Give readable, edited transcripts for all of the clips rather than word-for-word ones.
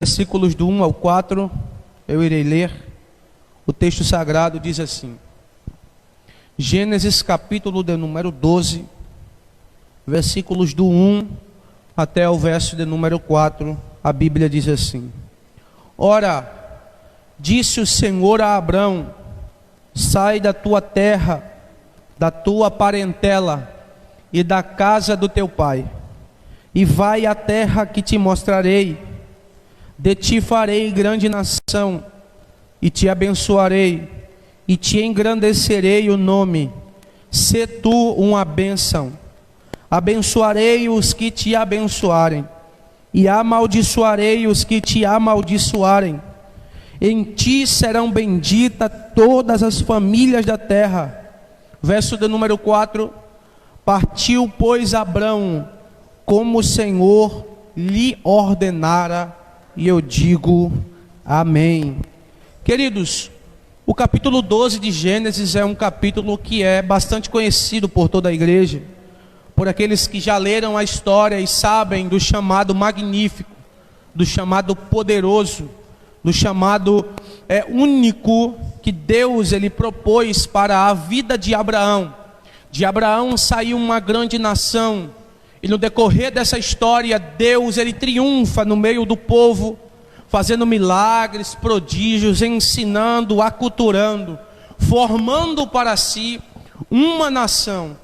Versículos do 1 ao 4, eu irei ler. O texto sagrado diz assim: Gênesis capítulo de número 12, versículos do 1 até o verso de número 4, a Bíblia diz assim: Ora, disse o Senhor a Abrão: sai da tua terra, da tua parentela e da casa do teu pai, e vai à terra que te mostrarei. De ti farei grande nação, e te abençoarei, e te engrandecerei o nome. Sê tu uma bênção. Abençoarei os que te abençoarem, e amaldiçoarei os que te amaldiçoarem. Em ti serão benditas todas as famílias da terra. Verso de número 4. Partiu, pois, Abrão, como o Senhor lhe ordenara, e eu digo amém. Queridos, o capítulo 12 de Gênesis é um capítulo que é bastante conhecido por toda a igreja, por aqueles que já leram a história e sabem do chamado magnífico, do chamado poderoso, do chamado único que Deus ele propôs para a vida de Abraão. De Abraão saiu uma grande nação, e no decorrer dessa história, Deus ele triunfa no meio do povo, fazendo milagres, prodígios, ensinando, aculturando, formando para si uma nação.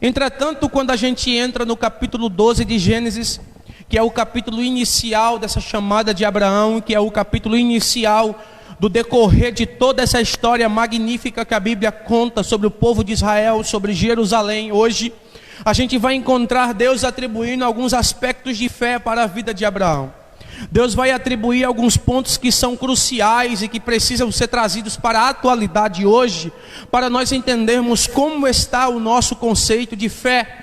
Entretanto, quando a gente entra no capítulo 12 de Gênesis, que é o capítulo inicial dessa chamada de Abraão, que é o capítulo inicial do decorrer de toda essa história magnífica que a Bíblia conta sobre o povo de Israel, sobre Jerusalém, hoje, a gente vai encontrar Deus atribuindo alguns aspectos de fé para a vida de Abraão. Deus vai atribuir alguns pontos que são cruciais e que precisam ser trazidos para a atualidade hoje, para nós entendermos como está o nosso conceito de fé.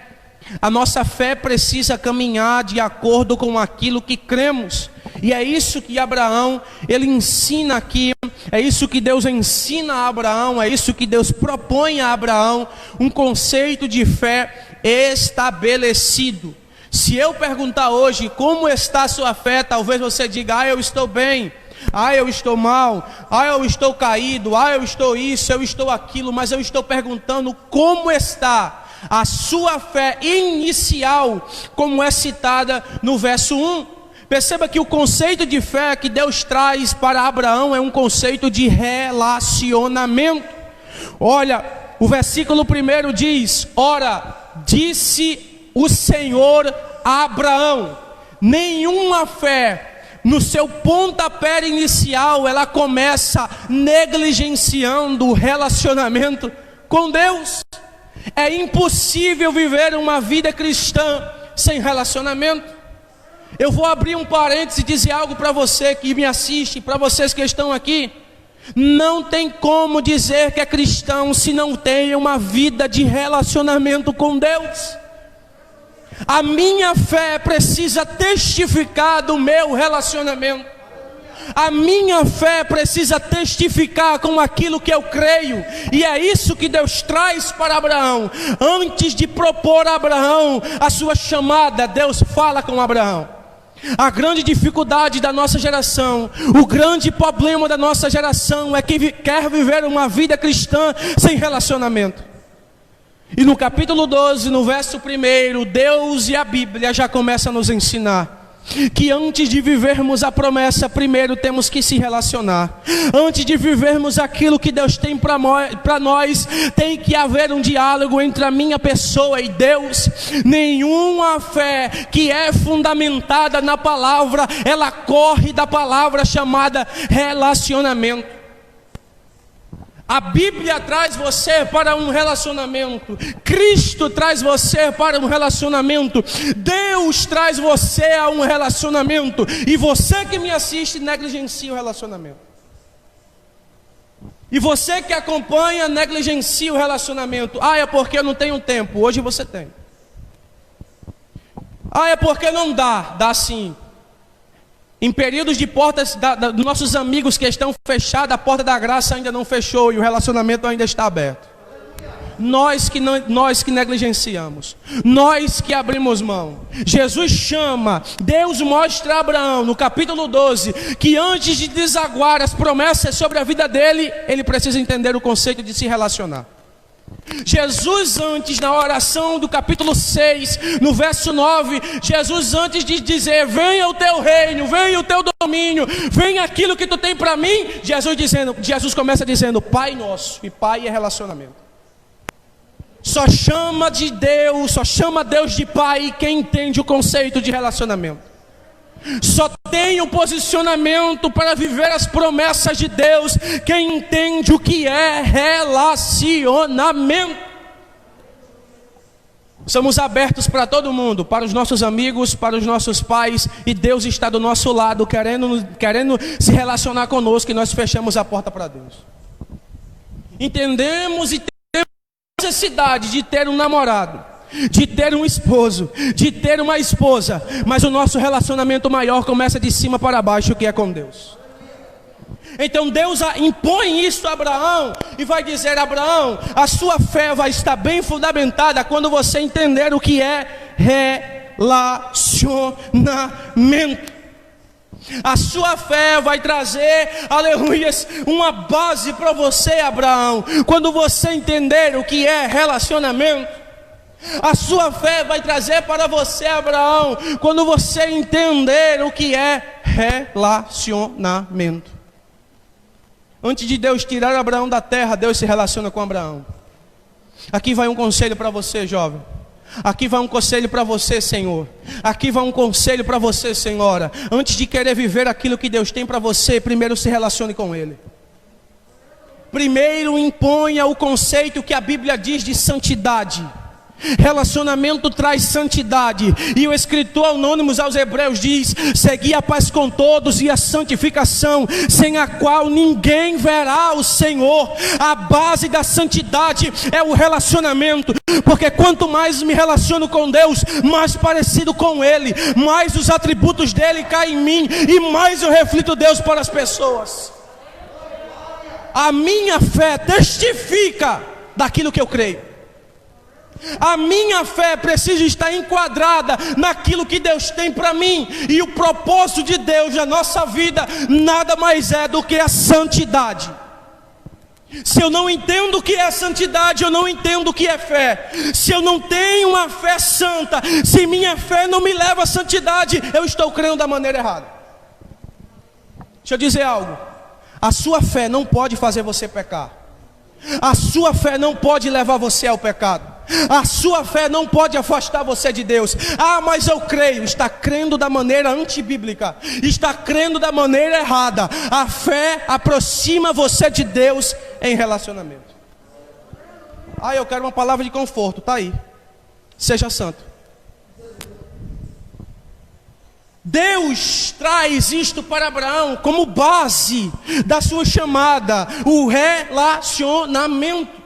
A nossa fé precisa caminhar de acordo com aquilo que cremos, e é isso que Abraão, ele ensina aqui, é isso que Deus ensina a Abraão, é isso que Deus propõe a Abraão, um conceito de fé estabelecido. Se eu perguntar hoje como está a sua fé, talvez você diga: eu estou bem, eu estou mal, eu estou caído, eu estou isso, eu estou aquilo. Mas eu estou perguntando como está a sua fé inicial, como é citada no verso 1. Perceba que o conceito de fé que Deus traz para Abraão é um conceito de relacionamento. Olha, o versículo 1 diz: ora, disse o Senhor a Abraão. Nenhuma fé, no seu pontapé inicial, ela começa negligenciando o relacionamento com Deus. É impossível viver uma vida cristã sem relacionamento. Eu vou abrir um parênteses e dizer algo para você que me assiste, para vocês que estão aqui. Não tem como dizer que é cristão se não tem uma vida de relacionamento com Deus. A minha fé precisa testificar do meu relacionamento. A minha fé precisa testificar com aquilo que eu creio. E é isso que Deus traz para Abraão. Antes de propor a Abraão a sua chamada, Deus fala com Abraão. A grande dificuldade da nossa geração, o grande problema da nossa geração é que quer viver uma vida cristã sem relacionamento. E no capítulo 12, no verso 1, Deus e a Bíblia já começam a nos ensinar que antes de vivermos a promessa, primeiro temos que se relacionar. Antes de vivermos aquilo que Deus tem para nós, tem que haver um diálogo entre a minha pessoa e Deus. Nenhuma fé que é fundamentada na palavra, ela corre da palavra chamada relacionamento. A Bíblia traz você para um relacionamento. Cristo traz você para um relacionamento. Deus traz você a um relacionamento. E você que me assiste negligencia o relacionamento. E você que acompanha negligencia o relacionamento. É porque eu não tenho tempo. Hoje você tem. É porque não dá. Dá sim. Em períodos de portas dos nossos amigos que estão fechadas, a porta da graça ainda não fechou e o relacionamento ainda está aberto. nós que negligenciamos, nós que abrimos mão. Jesus chama, Deus mostra a Abraão no capítulo 12, que antes de desaguar as promessas sobre a vida dele, ele precisa entender o conceito de se relacionar. Jesus antes, na oração do capítulo 6, no verso 9, Jesus antes de dizer, venha o teu reino, venha o teu domínio, venha aquilo que tu tem para mim, Jesus começa dizendo, Pai nosso, e Pai é relacionamento. Só chama Deus de Pai quem entende o conceito de relacionamento. Só tem um posicionamento para viver as promessas de Deus quem entende o que é relacionamento. Somos abertos para todo mundo, para os nossos amigos, para os nossos pais, e Deus está do nosso lado querendo se relacionar conosco, e nós fechamos a porta para Deus. Entendemos e temos necessidade de ter um namorado, de ter um esposo, de ter uma esposa, mas o nosso relacionamento maior começa de cima para baixo, que é com Deus. Então Deus impõe isso a Abraão e vai dizer, Abraão, a sua fé vai estar bem fundamentada quando você entender o que é relacionamento. A sua fé vai trazer, aleluias, uma base para você, Abraão, quando você entender o que é relacionamento. A sua fé vai trazer para você, Abraão, quando você entender o que é relacionamento. Antes de Deus tirar Abraão da terra, Deus se relaciona com Abraão. Aqui vai um conselho para você, jovem. Aqui vai um conselho para você, Senhor. Aqui vai um conselho para você, Senhora. Antes de querer viver aquilo que Deus tem para você, primeiro se relacione com Ele. Primeiro imponha o conceito que a Bíblia diz de santidade. Relacionamento traz santidade, e o escritor anônimo aos Hebreus diz, segui a paz com todos e a santificação, sem a qual ninguém verá o Senhor. A base da santidade é o relacionamento, porque quanto mais me relaciono com Deus, mais parecido com Ele, mais os atributos dele caem em mim, e mais eu reflito Deus para as pessoas. A minha fé testifica daquilo que eu creio. A minha fé precisa estar enquadrada naquilo que Deus tem para mim. E o propósito de Deus na nossa vida nada mais é do que a santidade. Se eu não entendo o que é santidade, eu não entendo o que é fé. Se eu não tenho uma fé santa, se minha fé não me leva à santidade, eu estou crendo da maneira errada. Deixa eu dizer algo. A sua fé não pode fazer você pecar. A sua fé não pode levar você ao pecado. A sua fé não pode afastar você de Deus. Ah, mas eu creio. Está crendo da maneira antibíblica. Está crendo da maneira errada. A fé aproxima você de Deus em relacionamento. Ah, eu quero uma palavra de conforto. Está aí. Seja santo. Deus traz isto para Abraão como base da sua chamada, o relacionamento.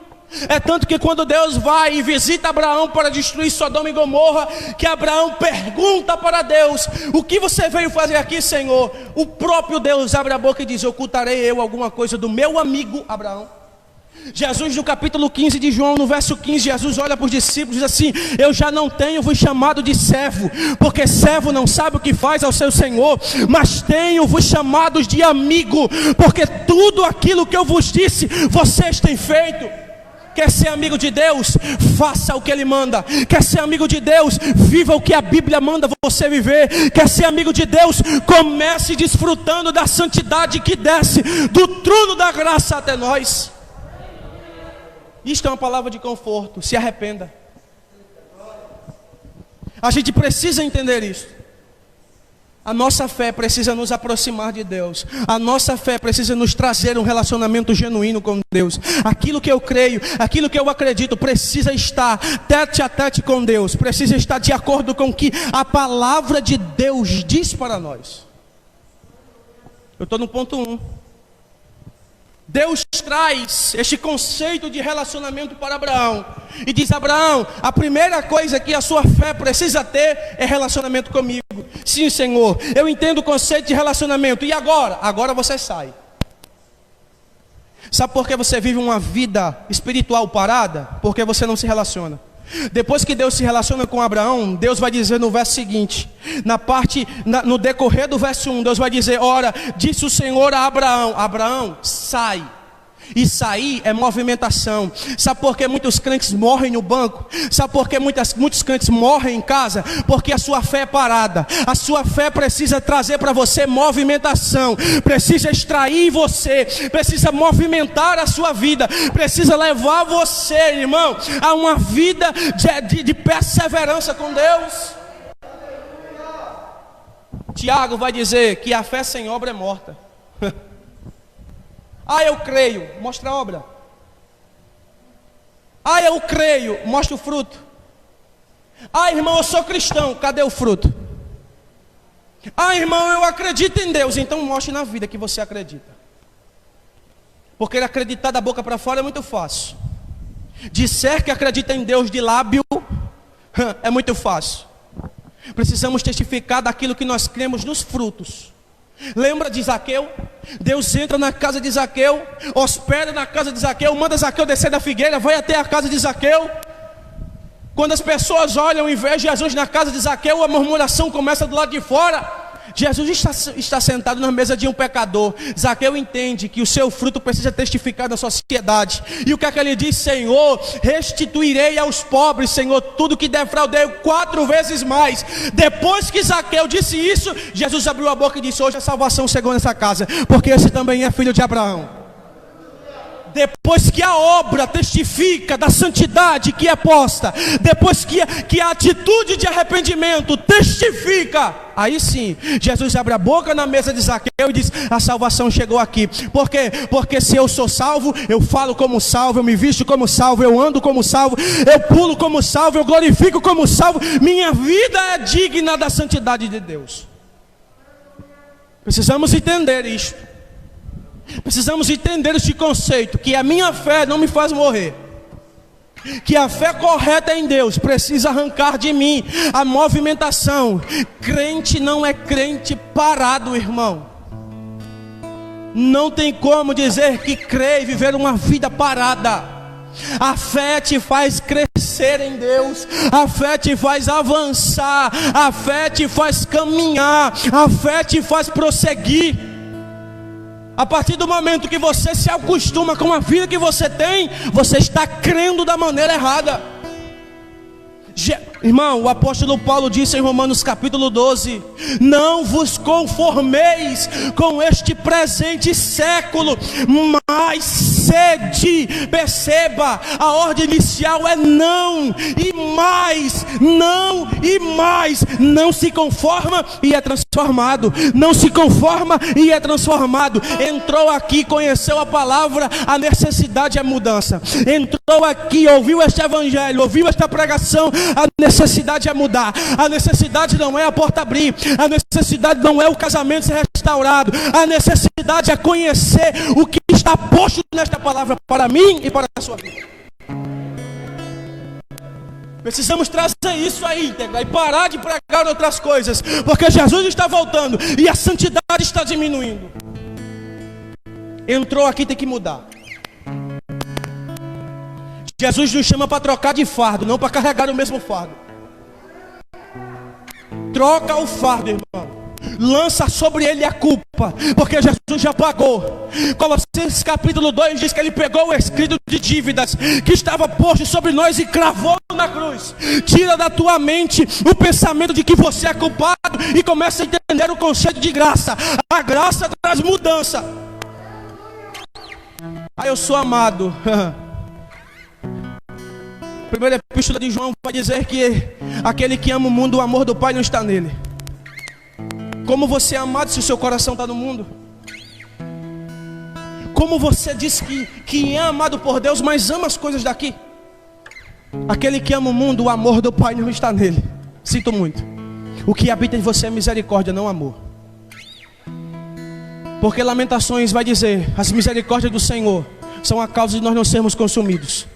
É tanto que quando Deus vai e visita Abraão para destruir Sodoma e Gomorra, que Abraão pergunta para Deus, o que você veio fazer aqui, Senhor? O próprio Deus abre a boca e diz, ocultarei eu alguma coisa do meu amigo Abraão? Jesus no capítulo 15 de João, no verso 15, Jesus olha para os discípulos e diz assim, eu já não tenho vos chamado de servo, porque servo não sabe o que faz ao seu Senhor, mas tenho vos chamado de amigo, porque tudo aquilo que eu vos disse, vocês têm feito. Quer ser amigo de Deus? Faça o que Ele manda. Quer ser amigo de Deus? Viva o que a Bíblia manda você viver. Quer ser amigo de Deus? Comece desfrutando da santidade que desce do trono da graça até nós. Isto é uma palavra de conforto. Se arrependa. A gente precisa entender isso. A nossa fé precisa nos aproximar de Deus. A nossa fé precisa nos trazer um relacionamento genuíno com Deus. Aquilo que eu creio, aquilo que eu acredito, precisa estar tete a tete com Deus. Precisa estar de acordo com o que a palavra de Deus diz para nós. Eu estou no ponto 1. Deus traz este conceito de relacionamento para Abraão e diz, Abraão, a primeira coisa que a sua fé precisa ter é relacionamento comigo. Sim, Senhor, eu entendo o conceito de relacionamento. E agora? Agora você sai. Sabe por que você vive uma vida espiritual parada? Porque você não se relaciona. Depois que Deus se relaciona com Abraão, Deus vai dizer no verso seguinte, no decorrer do verso 1, Deus vai dizer: ora, disse o Senhor a Abraão: Abraão, sai. E sair é movimentação. Sabe por que muitos crentes morrem no banco? Sabe por que muitos crentes morrem em casa? Porque a sua fé é parada. A sua fé precisa trazer para você movimentação, precisa extrair você, precisa movimentar a sua vida, precisa levar você, irmão, a uma vida de perseverança com Deus. Tiago vai dizer que a fé sem obra é morta. Ah, eu creio, mostra a obra. Ah, eu creio, mostra o fruto. Ah, irmão, eu sou cristão, cadê o fruto? Ah, irmão, eu acredito em Deus, então mostre na vida que você acredita. Porque acreditar da boca para fora é muito fácil. Disser que acredita em Deus de lábio é muito fácil. Precisamos testificar daquilo que nós cremos nos frutos. Lembra de Zaqueu? Deus entra na casa de Zaqueu, hospeda na casa de Zaqueu, manda Zaqueu descer da figueira, vai até a casa de Zaqueu. Quando as pessoas olham e veem Jesus na casa de Zaqueu, a murmuração começa do lado de fora. Jesus está sentado na mesa de um pecador. Zaqueu entende que o seu fruto precisa testificar na sociedade. E o que é que ele diz? Senhor, restituirei aos pobres, Senhor, tudo que defraudei 4 vezes mais. Depois que Zaqueu disse isso, Jesus abriu a boca e disse: hoje a salvação chegou nessa casa, porque esse também é filho de Abraão. Depois que a obra testifica da santidade que é posta, depois que a atitude de arrependimento testifica, aí sim, Jesus abre a boca na mesa de Zaqueu e diz: a salvação chegou aqui. Por quê? Porque se eu sou salvo, eu falo como salvo, eu me visto como salvo, eu ando como salvo, eu pulo como salvo, eu glorifico como salvo. Minha vida é digna da santidade de Deus. Precisamos entender isto. Precisamos entender este conceito, que a minha fé não me faz morrer, que a fé correta em Deus precisa arrancar de mim a movimentação. Crente não é crente parado, irmão. Não tem como dizer que crê e viver uma vida parada. A fé te faz crescer em Deus, a fé te faz avançar, a fé te faz caminhar, a fé te faz prosseguir. A partir do momento que você se acostuma com a vida que você tem, você está crendo da maneira errada. Irmão, o apóstolo Paulo disse em Romanos capítulo 12: não vos conformeis com este presente século, mas sede. Perceba, a ordem inicial é não e mais, não e mais. Não se conforma e é transformado. Não se conforma e é transformado. Entrou aqui, conheceu a palavra, a necessidade é mudança. Entrou aqui, ouviu este evangelho, ouviu esta pregação, a necessidade é mudar. A necessidade não é a porta abrir, a necessidade não é o casamento ser restaurado, a necessidade é conhecer o que está posto nesta palavra para mim e para a sua vida. Precisamos trazer isso à íntegra e parar de pregar outras coisas, porque Jesus está voltando e a santidade está diminuindo. Entrou aqui, tem que mudar. Jesus nos chama para trocar de fardo, não para carregar o mesmo fardo. Troca o fardo, irmão. Lança sobre ele a culpa, porque Jesus já pagou. Colossenses capítulo 2 diz que ele pegou o escrito de dívidas que estava posto sobre nós e cravou na cruz. Tira da tua mente o pensamento de que você é culpado e começa a entender o conceito de graça. A graça traz mudança. Eu sou amado. Primeira epístola de João vai dizer que aquele que ama o mundo, o amor do Pai não está nele. Como você é amado se o seu coração está no mundo? Como você diz que é amado por Deus, mas ama as coisas daqui? Aquele que ama o mundo, o amor do Pai não está nele. Sinto muito. O que habita em você é misericórdia, não amor. Porque Lamentações vai dizer: as misericórdias do Senhor são a causa de nós não sermos consumidos.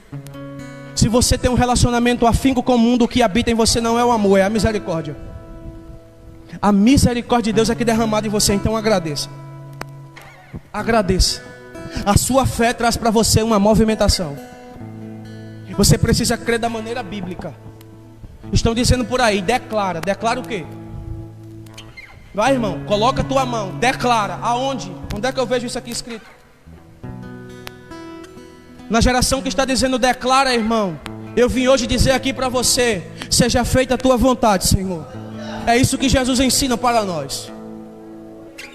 Se você tem um relacionamento afinco com o mundo, o que habita em você não é o amor, é a misericórdia. A misericórdia de Deus é que é derramada em você, então agradeça. Agradeça. A sua fé traz para você uma movimentação. Você precisa crer da maneira bíblica. Estão dizendo por aí, declara. Declara o quê? Vai, irmão, coloca a tua mão, declara. Aonde? Onde é que eu vejo isso aqui escrito? Na geração que está dizendo declara, irmão, eu vim hoje dizer aqui para você: seja feita a tua vontade, Senhor. É isso que Jesus ensina para nós.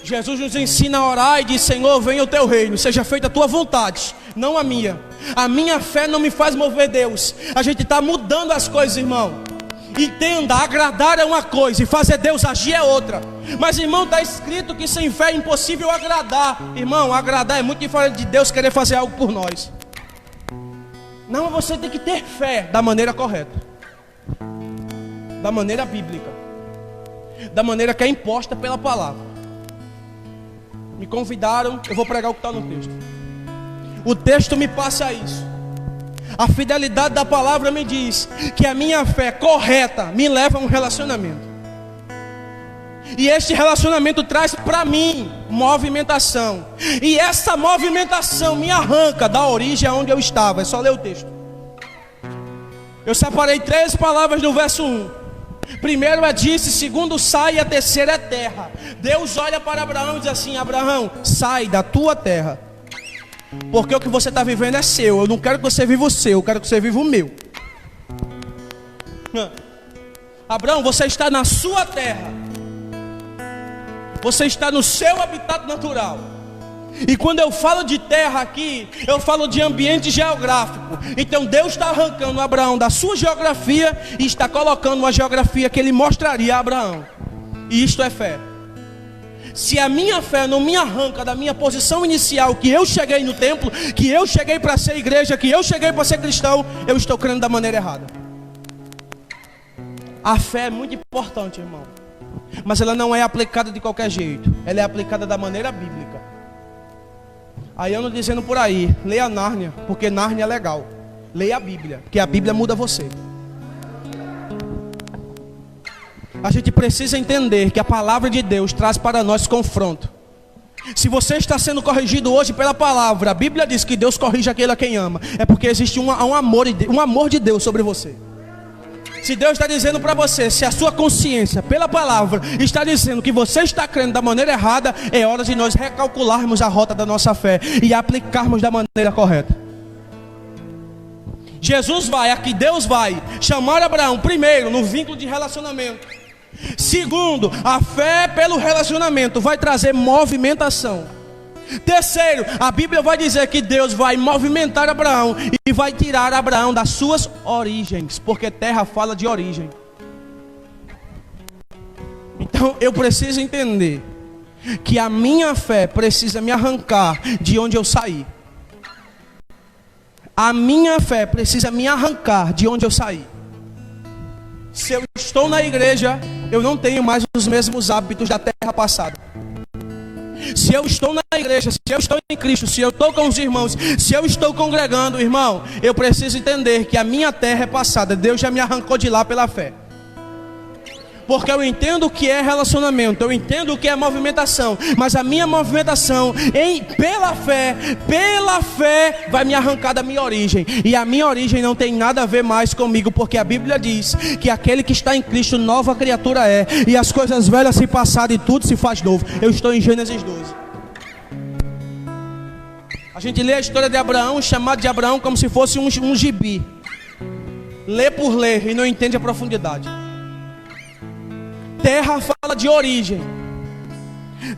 Jesus nos ensina a orar e diz: Senhor, venha o teu reino, seja feita a tua vontade, não a minha. A minha fé não me faz mover Deus. A gente está mudando as coisas, irmão. Entenda, agradar é uma coisa e fazer Deus agir é outra. Mas, irmão, está escrito que sem fé é impossível agradar. Irmão, agradar é muito diferente de Deus querer fazer algo por nós. Não, você tem que ter fé da maneira correta, da maneira bíblica, da maneira que é imposta pela palavra. Me convidaram, eu vou pregar o que está no texto. O texto me passa isso. A fidelidade da palavra me diz que a minha fé correta me leva a um relacionamento. E este relacionamento traz para mim movimentação. E essa movimentação me arranca da origem aonde eu estava. É só ler o texto. Eu separei 3 palavras no verso 1. Primeiro é disse, segundo sai, e a terceira é terra. Deus olha para Abraão e diz assim: Abraão, sai da tua terra, porque o que você está vivendo é seu. Eu não quero que você viva o seu, eu quero que você viva o meu. Abraão, você está na sua terra, você está no seu habitat natural. E quando eu falo de terra aqui, eu falo de ambiente geográfico. Então Deus está arrancando Abraão da sua geografia e está colocando uma geografia que ele mostraria a Abraão. E isto é fé. Se a minha fé não me arranca da minha posição inicial, que eu cheguei no templo, que eu cheguei para ser igreja, que eu cheguei para ser cristão, eu estou crendo da maneira errada. A fé é muito importante, irmão, mas ela não é aplicada de qualquer jeito. Ela é aplicada da maneira bíblica. Aí eu ando dizendo por aí, leia Nárnia, porque Nárnia é legal. Leia a Bíblia, porque a Bíblia muda você. A gente precisa entender que a palavra de Deus traz para nós confronto. Se você está sendo corrigido hoje pela palavra, a Bíblia diz que Deus corrige aquele a quem ama. É porque existe um amor de Deus sobre você. Se Deus está dizendo para você, se a sua consciência, pela palavra, está dizendo que você está crendo da maneira errada, é hora de nós recalcularmos a rota da nossa fé e aplicarmos da maneira correta. Jesus vai, aqui Deus vai chamar Abraão, primeiro, no vínculo de relacionamento. Segundo, a fé pelo relacionamento vai trazer movimentação. Terceiro, a Bíblia vai dizer que Deus vai movimentar Abraão e vai tirar Abraão das suas origens, porque terra fala de origem. Então eu preciso entender que a minha fé precisa me arrancar de onde eu saí. A minha fé precisa me arrancar de onde eu saí. Se eu estou na igreja, eu não tenho mais os mesmos hábitos da terra passada. Se eu estou na igreja, se eu estou em Cristo, se eu estou com os irmãos, se eu estou congregando, irmão, eu preciso entender que a minha terra é passada. Deus já me arrancou de lá pela fé. Porque eu entendo o que é relacionamento, eu entendo o que é movimentação, mas a minha movimentação pela fé vai me arrancar da minha origem. E a minha origem não tem nada a ver mais comigo, porque a Bíblia diz que aquele que está em Cristo, nova criatura é, e as coisas velhas se passaram e tudo se faz novo. Eu estou em Gênesis 12. A gente lê a história de Abraão, chamado de Abraão como se fosse um gibi. Lê por ler e não entende a profundidade. Terra fala de origem.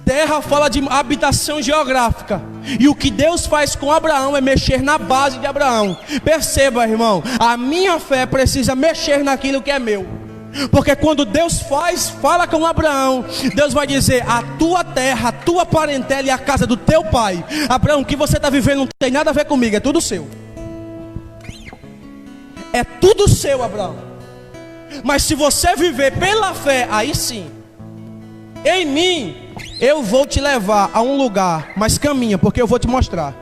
Terra fala de habitação geográfica. E o que Deus faz com Abraão é mexer na base de Abraão. Perceba, irmão, a minha fé precisa mexer naquilo que é meu. Porque quando Deus fala com Abraão, Deus vai dizer: a tua terra, a tua parentela e a casa do teu pai. Abraão, o que você está vivendo não tem nada a ver comigo, é tudo seu. É tudo seu, Abraão. Mas se você viver pela fé, aí sim, em mim, eu vou te levar a um lugar, mas caminha, porque eu vou te mostrar.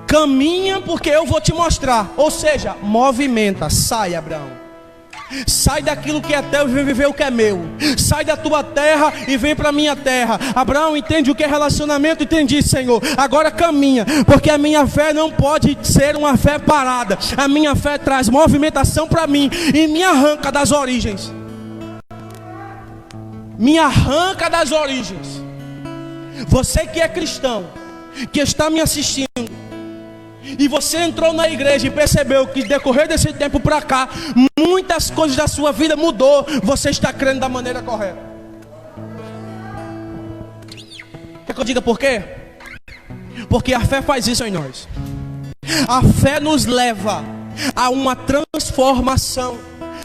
Caminha, porque eu vou te mostrar. Ou seja, movimenta, sai, Abraão. Sai daquilo que é teu e vem viver o que é meu. Sai da tua terra e vem para a minha terra. Abraão entende o que é relacionamento. Entendi, Senhor. Agora caminha, porque a minha fé não pode ser uma fé parada. A minha fé traz movimentação para mim e me arranca das origens. Me arranca das origens. Você que é cristão, que está me assistindo, e você entrou na igreja e percebeu que decorrer desse tempo para cá, muitas coisas da sua vida mudou. Você está crendo da maneira correta. Quer que eu diga por quê? Porque a fé faz isso em nós. A fé nos leva a uma transformação.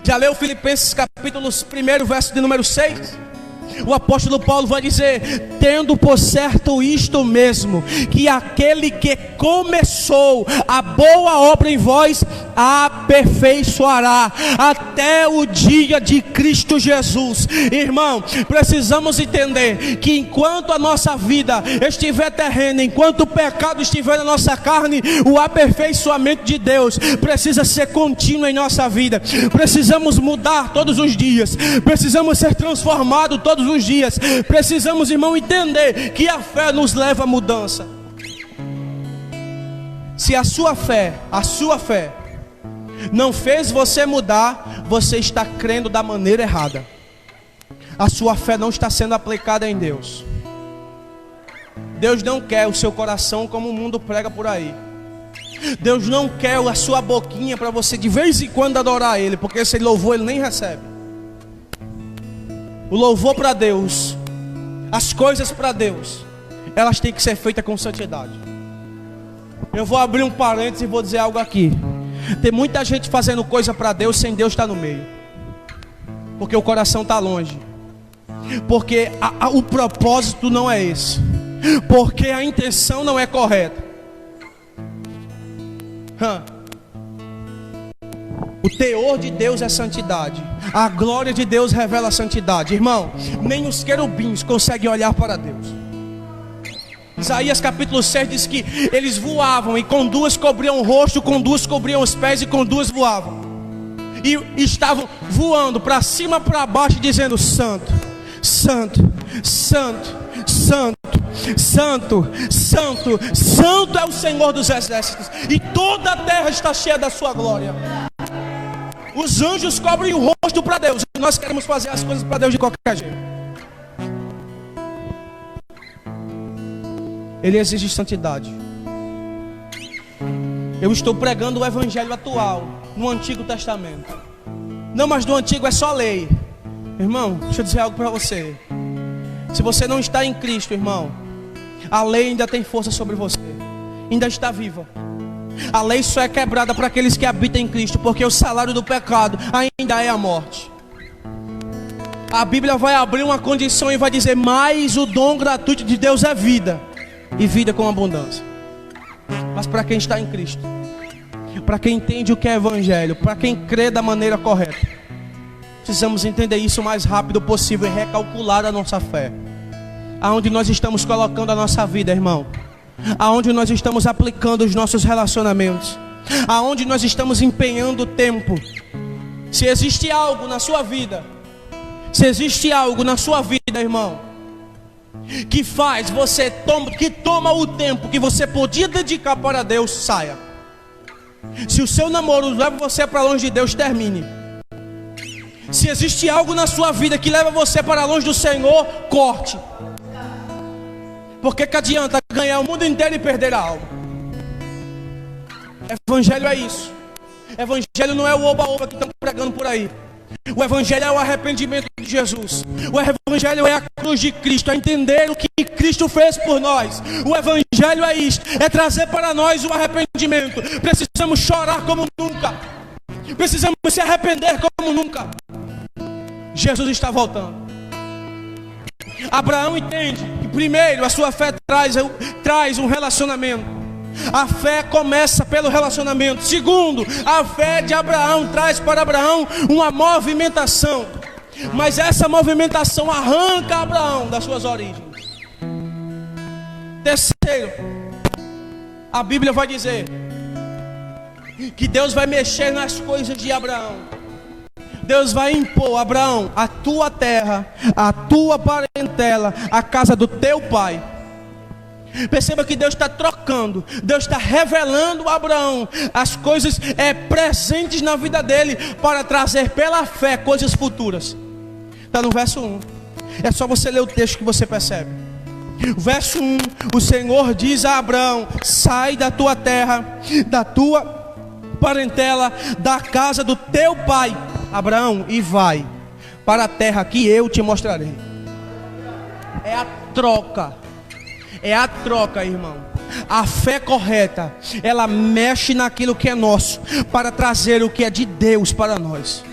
Já leu Filipenses capítulo 1, verso de número 6? O apóstolo Paulo vai dizer: tendo por certo isto mesmo, que aquele que começou a boa obra em vós, aperfeiçoará até o dia de Cristo Jesus. Irmão, precisamos entender que enquanto a nossa vida estiver terrena, enquanto o pecado estiver na nossa carne, o aperfeiçoamento de Deus precisa ser contínuo em nossa vida. Precisamos mudar todos os dias, precisamos ser transformados todos os dias. Precisamos, irmão, entender que a fé nos leva à mudança. Se a sua fé não fez você mudar, você está crendo da maneira errada. A sua fé não está sendo aplicada em Deus. Deus não quer o seu coração como o mundo prega por aí. Deus não quer a sua boquinha para você de vez em quando adorar Ele, porque esse louvor Ele nem recebe. O louvor para Deus, as coisas para Deus, elas têm que ser feitas com santidade. Eu vou abrir um parênteses e vou dizer algo aqui. Tem muita gente fazendo coisa para Deus sem Deus estar no meio, porque o coração está longe, porque o propósito não é esse, porque a intenção não é correta. O teor de Deus é santidade. A glória de Deus revela a santidade. Irmão, nem os querubins conseguem olhar para Deus. Isaías capítulo 6 diz que eles voavam, e com duas cobriam o rosto, com duas cobriam os pés, e com duas voavam. E estavam voando para cima, para baixo, dizendo: Santo, Santo, Santo, Santo, Santo, Santo, Santo é o Senhor dos exércitos, e toda a terra está cheia da sua glória. Os anjos cobrem o rosto para Deus, e nós queremos fazer as coisas para Deus de qualquer jeito. Ele exige santidade. Eu estou pregando o evangelho atual no Antigo Testamento. Não, mas no Antigo é só lei. Irmão, deixa eu dizer algo para você. Se você não está em Cristo, irmão, a lei ainda tem força sobre você, ainda está viva. A lei só é quebrada para aqueles que habitam em Cristo, porque o salário do pecado ainda é a morte. A Bíblia vai abrir uma condição e vai dizer: mas o dom gratuito de Deus é vida, e vida com abundância. Mas para quem está em Cristo, para quem entende o que é evangelho, para quem crê da maneira correta, precisamos entender isso o mais rápido possível e recalcular a nossa fé. Aonde nós estamos colocando a nossa vida, irmão? Aonde nós estamos aplicando os nossos relacionamentos? Aonde nós estamos empenhando o tempo? Se existe algo na sua vida, irmão, que faz você toma o tempo que você podia dedicar para Deus, saia. Se o seu namoro leva você para longe de Deus, termine. Se existe algo na sua vida que leva você para longe do Senhor, corte. Porque que adianta ganhar o mundo inteiro e perder a alma? Evangelho é isso. Evangelho não é o oba-oba que estão pregando por aí. O evangelho é o arrependimento de Jesus. O evangelho é a cruz de Cristo, é entender o que Cristo fez por nós. O evangelho é isto, é trazer para nós o arrependimento. Precisamos chorar como nunca, precisamos se arrepender como nunca. Jesus está voltando. Abraão entende que primeiro a sua fé traz um relacionamento. A fé começa pelo relacionamento. Segundo, a fé de Abraão traz para Abraão uma movimentação. Mas essa movimentação arranca Abraão das suas origens. Terceiro, a Bíblia vai dizer que Deus vai mexer nas coisas de Abraão. Deus vai impor: Abraão, a tua terra, a tua parentela, a casa do teu pai. Perceba que Deus está trocando, Deus está revelando a Abraão as coisas presentes na vida dele, para trazer pela fé coisas futuras. Está no verso 1. É só você ler o texto que você percebe. Verso 1, o Senhor diz a Abraão: sai da tua terra, da tua parentela, da casa do teu pai, Abraão, e vai para a terra que eu te mostrarei. É a troca. É a troca, irmão. A fé correta, ela mexe naquilo que é nosso, para trazer o que é de Deus para nós.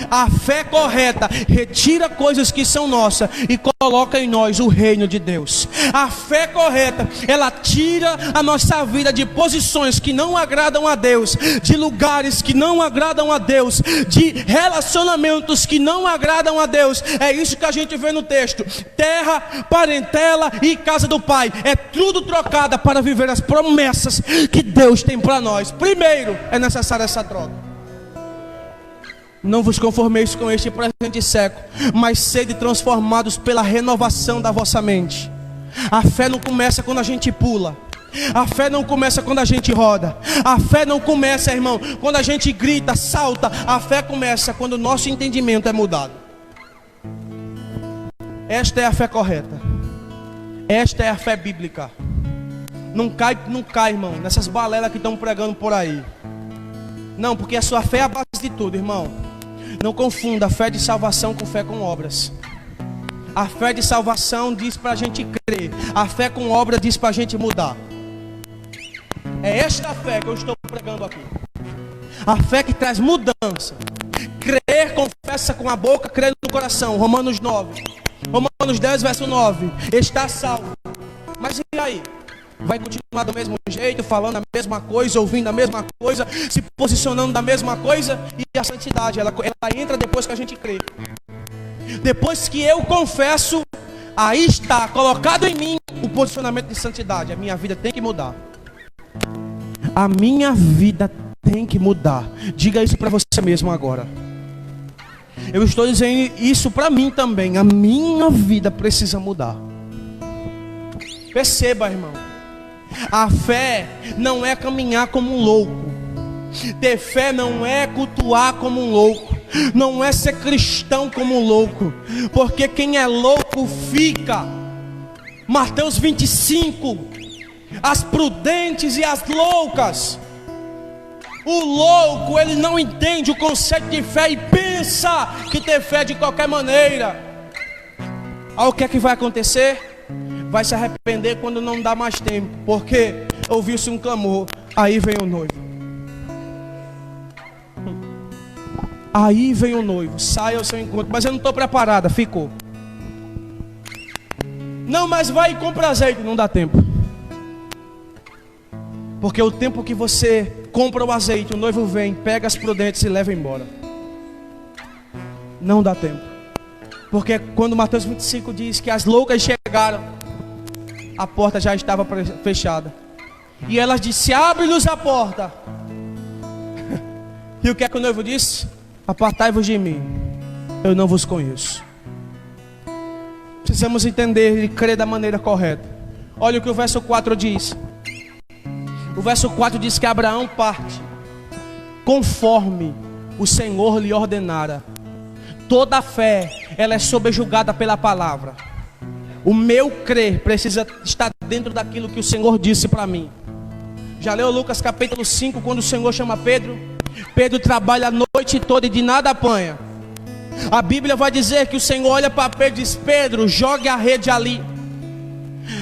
A fé correta retira coisas que são nossas e coloca em nós o reino de Deus. A fé correta, ela tira a nossa vida de posições que não agradam a Deus, de lugares que não agradam a Deus, de relacionamentos que não agradam a Deus. É isso que a gente vê no texto: terra, parentela e casa do pai. É tudo trocada para viver as promessas que Deus tem para nós. Primeiro, é necessária essa troca. Não vos conformeis com este presente século, mas sede transformados pela renovação da vossa mente. A fé não começa quando a gente pula. A fé não começa quando a gente roda. A fé não começa, irmão, quando a gente grita, salta. A fé começa quando o nosso entendimento é mudado. Esta é a fé correta. Esta é a fé bíblica. Não cai, irmão, nessas balelas que estão pregando por aí. Não, porque a sua fé é a base de tudo, irmão. Não confunda a fé de salvação com fé com obras. A fé de salvação diz para a gente crer. A fé com obra diz para a gente mudar. É esta fé que eu estou pregando aqui. A fé que traz mudança. Crer, confessa com a boca, crer no coração. Romanos 9. Romanos 10, verso 9. Está salvo. Mas e aí? Vai continuar do mesmo jeito, falando a mesma coisa, ouvindo a mesma coisa, se posicionando da mesma coisa? E a santidade, ela entra depois que a gente crê. Depois que eu confesso, aí está colocado em mim o posicionamento de santidade. A minha vida tem que mudar. A minha vida tem que mudar. Diga isso para você mesmo agora. Eu estou dizendo isso para mim também. A minha vida precisa mudar. Perceba, irmão. A fé não é caminhar como um louco. Ter fé não é cultuar como um louco. Não é ser cristão como um louco. Porque quem é louco fica. Mateus 25. As prudentes e as loucas. O louco, ele não entende o conceito de fé e pensa que ter fé de qualquer maneira. Aí o que é que vai acontecer? Vai se arrepender quando não dá mais tempo, porque ouviu-se um clamor, aí vem o noivo. Aí vem o noivo, sai ao seu encontro. Mas eu não estou preparada, ficou. Não, mas vai e compra azeite, não dá tempo. Porque o tempo que você compra o azeite, o noivo vem, pega as prudentes e leva embora. Não dá tempo. Porque quando Mateus 25 diz que as loucas chegaram, a porta já estava fechada. E elas disse: abre-nos a porta. E o que é que o noivo disse? Apartai-vos de mim, eu não vos conheço. Precisamos entender e crer da maneira correta. Olha o que o verso 4 diz. O verso 4 diz que Abraão parte conforme o Senhor lhe ordenara. Toda a fé, ela é subjugada pela palavra. O meu crer precisa estar dentro daquilo que o Senhor disse para mim. Já leu Lucas capítulo 5, quando o Senhor chama Pedro? Pedro trabalha a noite toda e de nada apanha. A Bíblia vai dizer que o Senhor olha para Pedro e diz: Pedro, jogue a rede ali.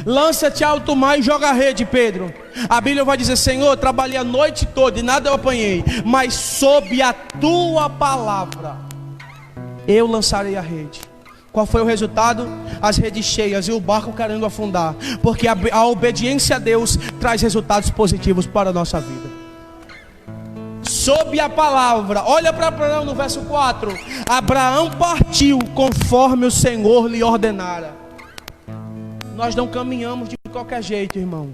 Lança-te ao alto mar e joga a rede, Pedro. A Bíblia vai dizer: Senhor, trabalhei a noite toda e nada eu apanhei, mas sob a tua palavra eu lançarei a rede. Qual foi o resultado? As redes cheias e o barco querendo afundar. Porque a obediência a Deus traz resultados positivos para a nossa vida. Sob a palavra, olha para Abraão no verso 4. Abraão partiu conforme o Senhor lhe ordenara. Nós não caminhamos de qualquer jeito, irmão.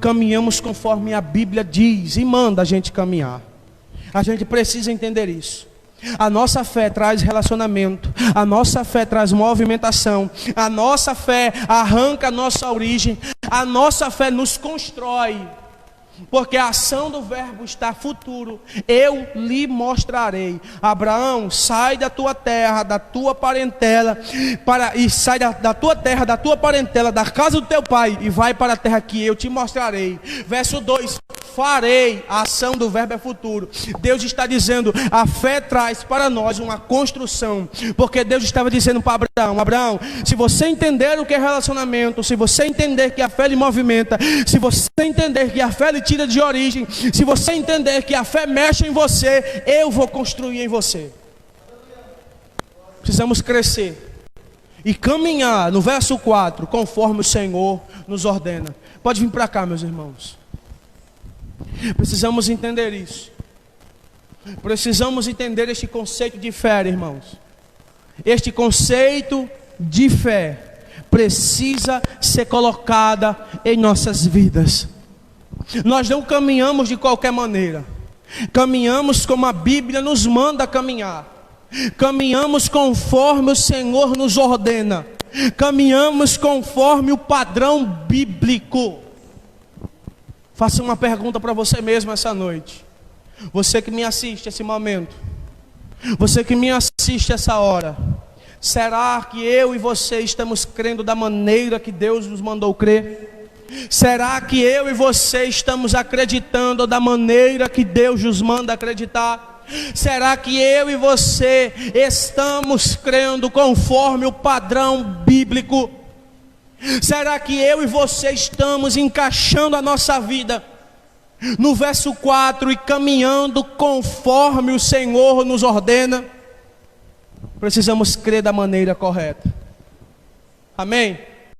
Caminhamos conforme a Bíblia diz e manda a gente caminhar. A gente precisa entender isso. A nossa fé traz relacionamento, a nossa fé traz movimentação, a nossa fé arranca a nossa origem, a nossa fé nos constrói, porque a ação do verbo está futuro. Eu lhe mostrarei. Abraão, sai da tua terra, da tua parentela, sai da tua terra, da tua parentela, da casa do teu pai, e vai para a terra que eu te mostrarei. Verso 2, farei. A ação do verbo é futuro. Deus está dizendo, a fé traz para nós uma construção, porque Deus estava dizendo para Abraão: Abraão, se você entender o que é relacionamento, se você entender que a fé lhe movimenta, se você entender que a fé lhe tira de origem, se você entender que a fé mexe em você, eu vou construir em você. Precisamos crescer e caminhar, no verso 4, conforme o Senhor nos ordena. Pode vir para cá, meus irmãos. Precisamos entender isso. Precisamos entender este conceito de fé, irmãos. Este conceito de fé precisa ser colocada em nossas vidas. Nós não caminhamos de qualquer maneira. Caminhamos como a Bíblia nos manda caminhar. Caminhamos conforme o Senhor nos ordena. Caminhamos conforme o padrão bíblico. Faça uma pergunta para você mesmo essa noite. Você que me assiste esse momento, você que me assiste essa hora, será que eu e você estamos crendo da maneira que Deus nos mandou crer? Será que eu e você estamos acreditando da maneira que Deus nos manda acreditar? Será que eu e você estamos crendo conforme o padrão bíblico? Será que eu e você estamos encaixando a nossa vida no verso 4 e caminhando conforme o Senhor nos ordena? Precisamos crer da maneira correta. Amém?